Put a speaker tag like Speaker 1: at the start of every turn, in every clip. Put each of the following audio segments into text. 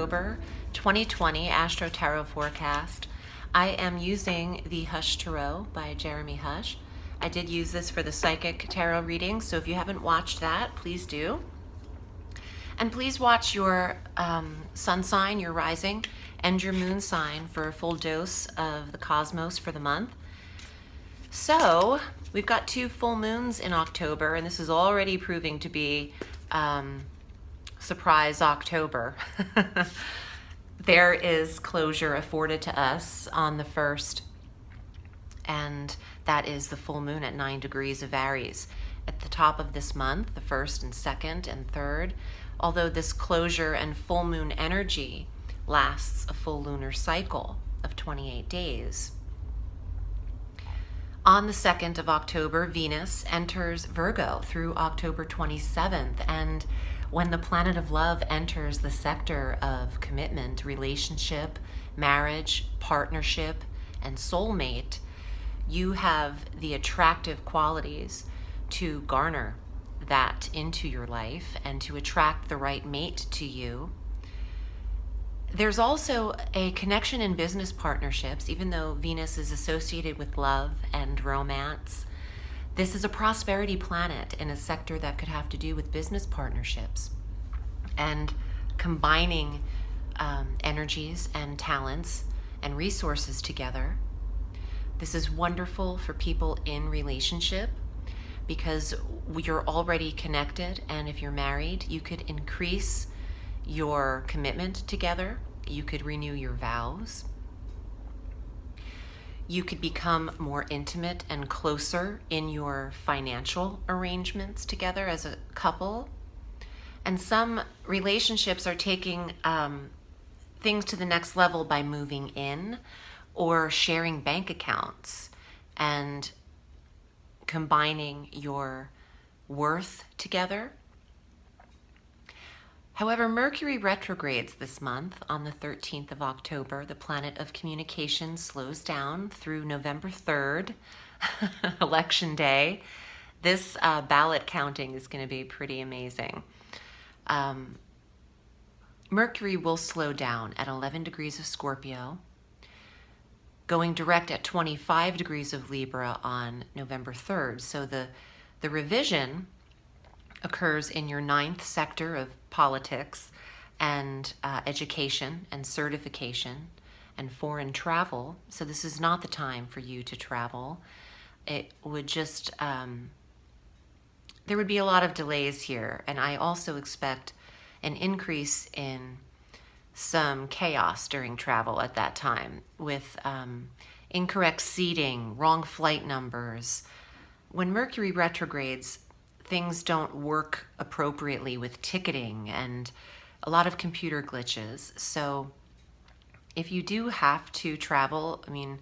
Speaker 1: October 2020 Astro Tarot Forecast. I am using the Hush Tarot by Jeremy Hush. I did use this for the psychic tarot reading, so if you haven't watched that, please do. And please watch your sun sign, your rising, and your moon sign for a full dose of the cosmos for the month. So we've got 2 full moons in October, and this is already proving to be surprise October. There is closure afforded to us on the 1st, and that is the full moon at 9 degrees of Aries. At the top of this month, the 1st and 2nd and 3rd, although this closure and full moon energy lasts a full lunar cycle of 28 days. On the 2nd of October, Venus enters Virgo through October 27th, and when the planet of love enters the sector of commitment, relationship, marriage, partnership, and soulmate, you have the attractive qualities to garner that into your life and to attract the right mate to you. There's also a connection in business partnerships, even though Venus is associated with love and romance. This is a prosperity planet in a sector that could have to do with business partnerships and combining energies and talents and resources together. This is wonderful for people in relationship because you're already connected, and if you're married, you could increase your commitment together. You could renew your vows. You could become more intimate and closer in your financial arrangements together as a couple. And some relationships are taking things to the next level by moving in or sharing bank accounts and combining your worth together. However, Mercury retrogrades this month on the 13th of October. The planet of communication slows down through November 3rd, Election Day. This ballot counting is going to be pretty amazing. Mercury will slow down at 11 degrees of Scorpio, going direct at 25 degrees of Libra on November 3rd. So the revision occurs in your 9th sector of politics and education and certification and foreign travel. So this is not the time for you to travel. It would just, there would be a lot of delays here. And I also expect an increase in some chaos during travel at that time with incorrect seating, wrong flight numbers. When Mercury retrogrades, things don't work appropriately with ticketing and a lot of computer glitches. So if you do have to travel, I mean,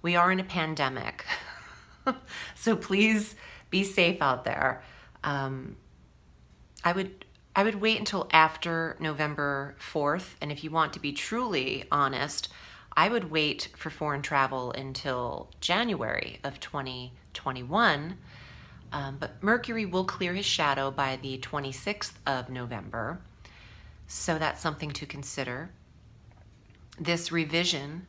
Speaker 1: we are in a pandemic. So please be safe out there. I would wait until after November 4th. And if you want to be truly honest, I would wait for foreign travel until January of 2021. But Mercury will clear his shadow by the 26th of November. So that's something to consider. This revision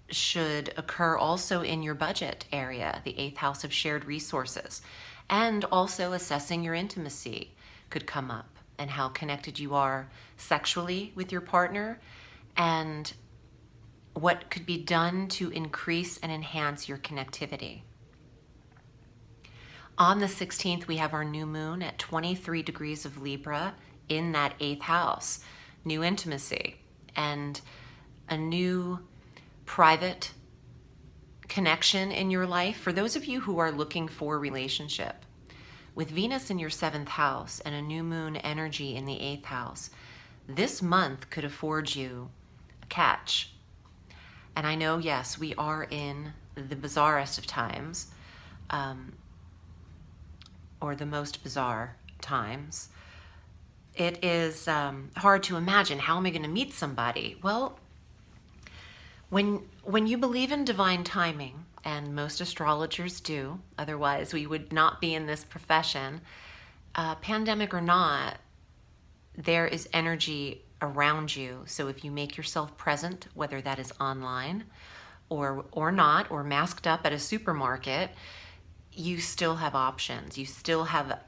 Speaker 1: should occur also in your budget area, the 8th house of shared resources. And also assessing your intimacy could come up and how connected you are sexually with your partner and what could be done to increase and enhance your connectivity. On the 16th, we have our new moon at 23 degrees of Libra in that 8th house. New intimacy and a new private connection in your life for those of you who are looking for a relationship. With Venus in your 7th house and a new moon energy in the 8th house, this month could afford you a catch. And I know, yes, we are in the bizarrest of times, or the most bizarre times. It is hard to imagine, how am I going to meet somebody? Well, when you believe in divine timing, and most astrologers do, otherwise we would not be in this profession, pandemic or not, there is energy around you. So if you make yourself present, whether that is online or not, or masked up at a supermarket, you still have options. You still have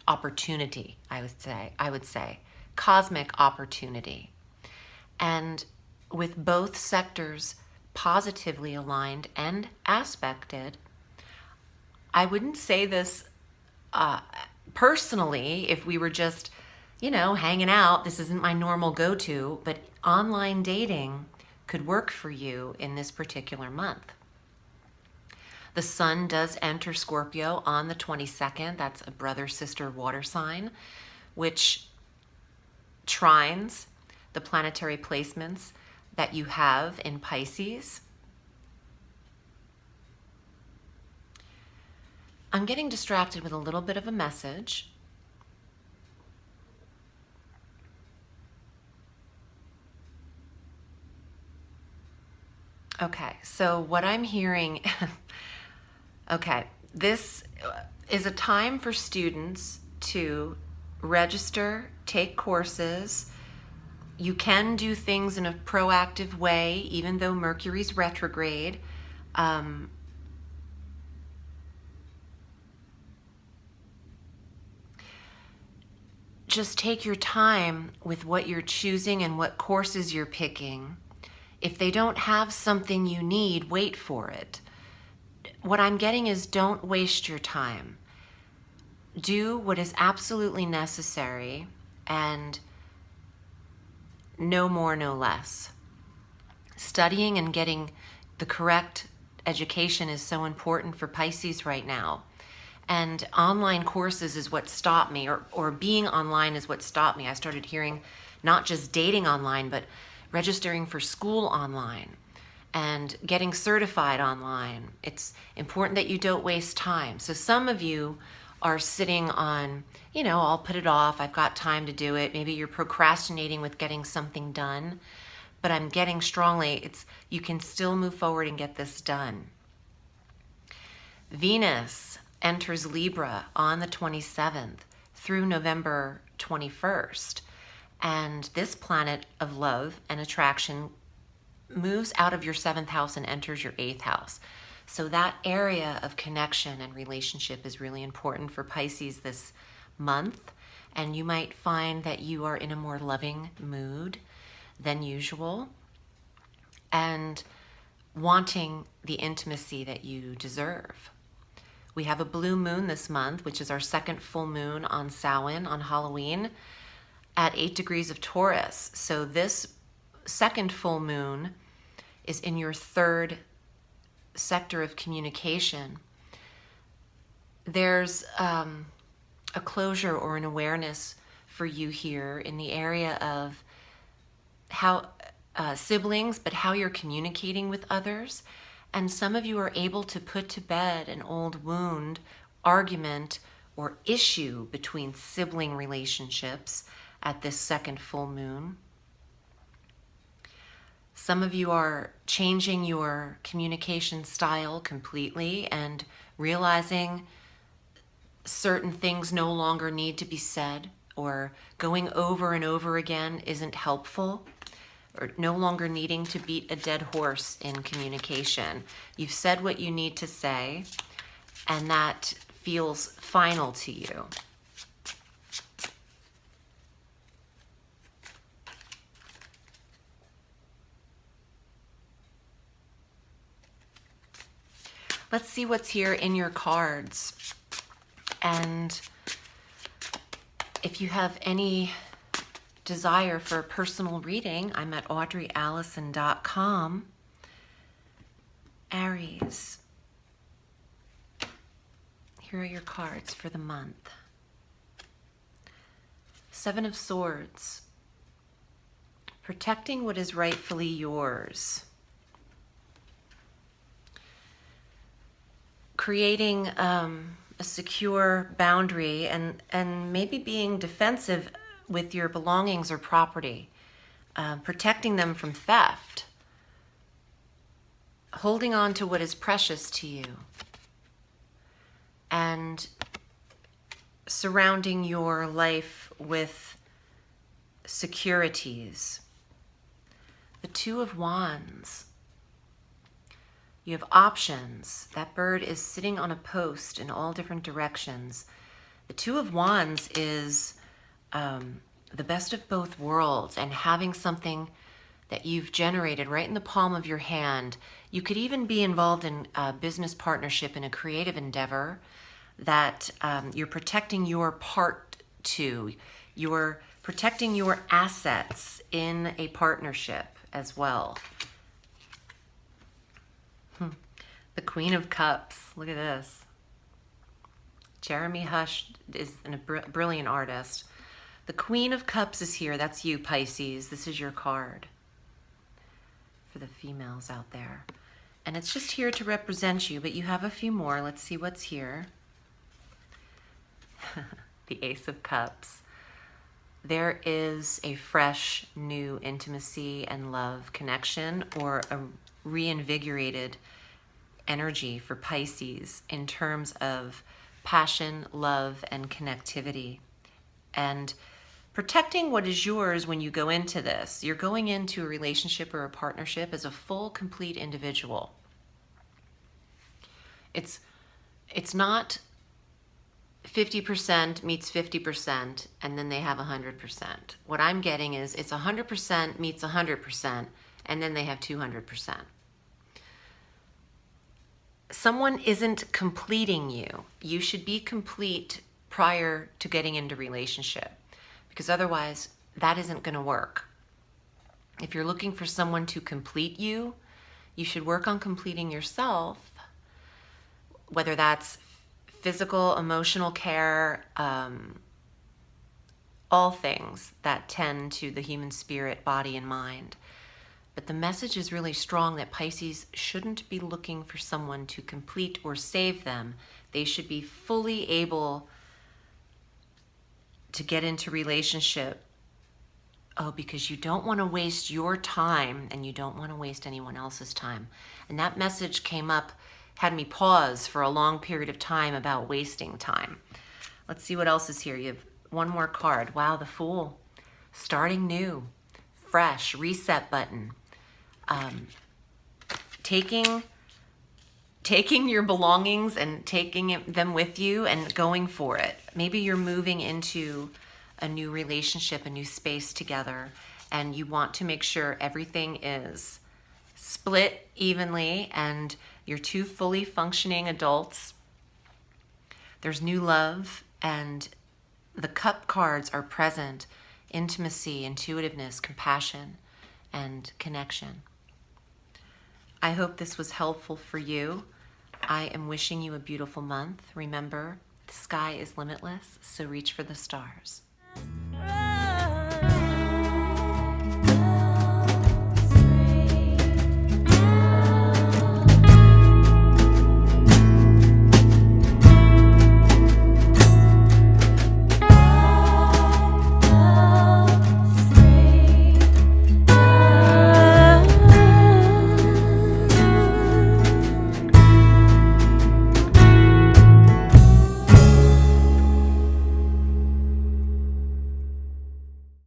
Speaker 1: opportunity, I would say, cosmic opportunity. And with both sectors positively aligned and aspected, I wouldn't say this personally if we were just, hanging out. This isn't my normal go-to, but online dating could work for you in this particular month. The sun does enter Scorpio on the 22nd. That's a brother-sister water sign, which trines the planetary placements that you have in Pisces. I'm getting distracted with a little bit of a message. Okay, so what I'm hearing, okay, this is a time for students to register, take courses. You can do things in a proactive way, even though Mercury's retrograde. Just take your time with what you're choosing and what courses you're picking. If they don't have something you need, wait for it. What I'm getting is don't waste your time. Do what is absolutely necessary and no more, no less. Studying and getting the correct education is so important for Pisces right now. And online courses is what stopped me, or being online is what stopped me. I started hearing not just dating online, but registering for school online and getting certified online. It's important that you don't waste time. So some of you are sitting on, I'll put it off. I've got time to do it. Maybe you're procrastinating with getting something done, but I'm getting strongly, you can still move forward and get this done. Venus enters Libra on the 27th through November 21st. And this planet of love and attraction moves out of your 7th house and enters your 8th house. So that area of connection and relationship is really important for Pisces this month. And you might find that you are in a more loving mood than usual and wanting the intimacy that you deserve. We have a blue moon this month, which is our second full moon on Samhain, on Halloween, at 8 degrees of Taurus. So this second full moon is in your 3rd sector of communication. There's a closure or an awareness for you here in the area of how siblings, but how you're communicating with others. And some of you are able to put to bed an old wound, argument, or issue between sibling relationships at this second full moon. Some of you are changing your communication style completely and realizing certain things no longer need to be said, or going over and over again isn't helpful, or no longer needing to beat a dead horse in communication. You've said what you need to say, and that feels final to you. Let's see what's here in your cards. And if you have any desire for a personal reading, I'm at audreyalison.com. Aries. Here are your cards for the month. 7 of Swords. Protecting what is rightfully yours. Creating a secure boundary and maybe being defensive with your belongings or property, protecting them from theft, holding on to what is precious to you, and surrounding your life with securities. The Two of Wands. You have options. That bird is sitting on a post in all different directions. The Two of Wands is the best of both worlds, and having something that you've generated right in the palm of your hand. You could even be involved in a business partnership in a creative endeavor that you're protecting your part to. You're protecting your assets in a partnership as well. The Queen of Cups. Look at this. Jeremy Hush is a brilliant artist. The Queen of Cups is here. That's you, Pisces. This is your card for the females out there. And it's just here to represent you, but you have a few more. Let's see what's here. The Ace of Cups. There is a fresh, new intimacy and love connection, or a reinvigorated energy for Pisces in terms of passion, love, and connectivity. And protecting what is yours when you go into this. You're going into a relationship or a partnership as a full, complete individual. It's not 50% meets 50% and then they have 100%. What I'm getting is it's 100% meets 100% and then they have 200%. Someone isn't completing you. You should be complete prior to getting into relationship, because otherwise that isn't going to work. If you're looking for someone to complete you, you should work on completing yourself, whether that's physical, emotional care, all things that tend to the human spirit, body, and mind. But the message is really strong that Pisces shouldn't be looking for someone to complete or save them. They should be fully able to get into relationship. Oh, because you don't want to waste your time and you don't want to waste anyone else's time. And that message came up, had me pause for a long period of time about wasting time. Let's see what else is here. You have one more card. Wow, the Fool. Starting new, fresh, reset button. Taking your belongings and taking them with you and going for it. Maybe you're moving into a new relationship, a new space together, and you want to make sure everything is split evenly and you're two fully functioning adults. There's new love, and the cup cards are present. Intimacy, intuitiveness, compassion, and connection. I hope this was helpful for you. I am wishing you a beautiful month. Remember, the sky is limitless, so reach for the stars.